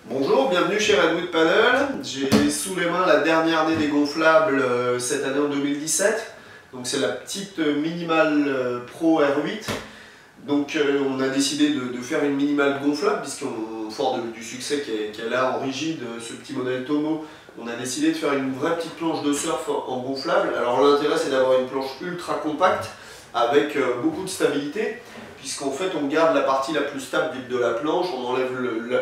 Bonjour, bienvenue chez Redwood Panel. J'ai sous les mains la dernière année des gonflables cette année en 2017. Donc c'est la petite Minimal Pro R8. Donc on a décidé de faire une Minimal gonflable puisqu'on, fort du succès qu'elle a en rigide, ce petit modèle Tomo, on a décidé de faire une vraie petite planche de surf en gonflable. Alors l'intérêt c'est d'avoir une planche ultra compacte avec beaucoup de stabilité, puisqu'en fait on garde la partie la plus stable de la planche, on enlève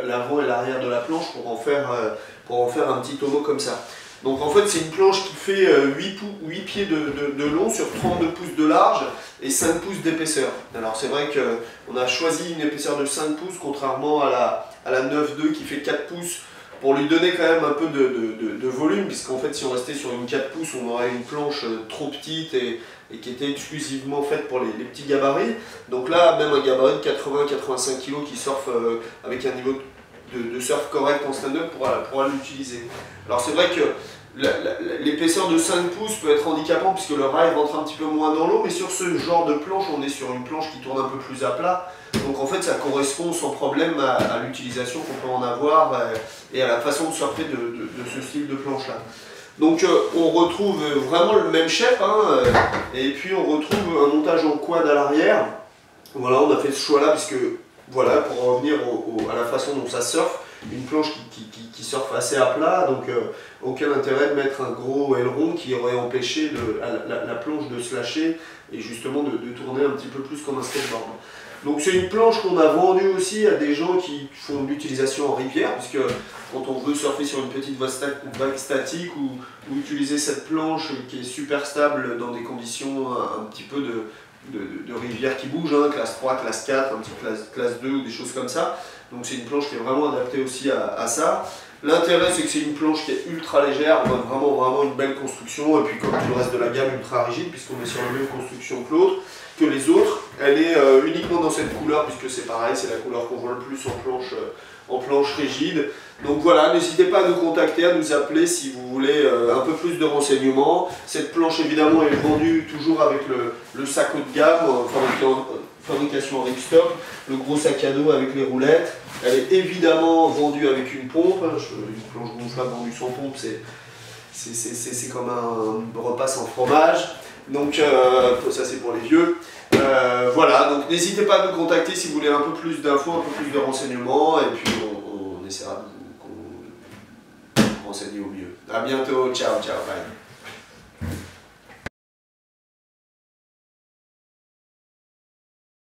l'avant et l'arrière de la planche pour en faire un petit Tomo comme ça. Donc en fait c'est une planche qui fait 8 pieds de long sur 32 pouces de large et 5 pouces d'épaisseur. Alors c'est vrai qu'on a choisi une épaisseur de 5 pouces contrairement à la 9.2 qui fait 4 pouces, pour lui donner quand même un peu de volume, puisqu'en fait si on restait sur une 4 pouces on aurait une planche trop petite et qui était exclusivement faite pour les petits gabarits. Donc là même un gabarit de 80-85 kg qui surfe avec un niveau de surf correct en stand-up pourra l'utiliser. Alors c'est vrai que l'épaisseur de 5 pouces peut être handicapant puisque le rail rentre un petit peu moins dans l'eau, mais sur ce genre de planche on est sur une planche qui tourne un peu plus à plat. Donc en fait ça correspond sans problème à l'utilisation qu'on peut en avoir et à la façon de surfer de ce style de planche là. Donc on retrouve vraiment le même shape, hein, et puis on retrouve un montage en quad à l'arrière. Voilà, on a fait ce choix là puisque voilà, pour revenir à la façon dont ça surfe, une planche qui surfe assez à plat, donc aucun intérêt de mettre un gros aileron qui aurait empêché la planche de se lâcher et justement de tourner un petit peu plus comme un skateboard. Donc c'est une planche qu'on a vendue aussi à des gens qui font de l'utilisation en rivière, puisque quand on veut surfer sur une petite vague statique ou utiliser cette planche qui est super stable dans des conditions un petit peu de rivière qui bouge, hein, classe 3, classe 4, un petit classe 2 ou des choses comme ça. Donc c'est une planche qui est vraiment adaptée aussi à ça. L'intérêt c'est que c'est une planche qui est ultra légère, on a vraiment une belle construction, et puis comme tout le reste de la gamme ultra rigide puisqu'on est sur la même construction que les autres. Elle est uniquement dans cette couleur puisque c'est pareil, c'est la couleur qu'on voit le plus en planche rigide. Donc voilà, n'hésitez pas à nous contacter, à nous appeler si vous voulez un peu plus de renseignements. Cette planche évidemment est vendue toujours avec le sac haut de gamme, fabrication en ripstop, le gros sac à dos avec les roulettes. Elle est évidemment vendue avec une pompe, une planche gonflable vendue sans pompe, c'est comme un repas sans fromage. Donc ça c'est pour les vieux. Voilà, donc n'hésitez pas à nous contacter si vous voulez un peu plus d'infos, un peu plus de renseignements, et puis on essaiera de vous renseigner au mieux. A bientôt, ciao, ciao, bye.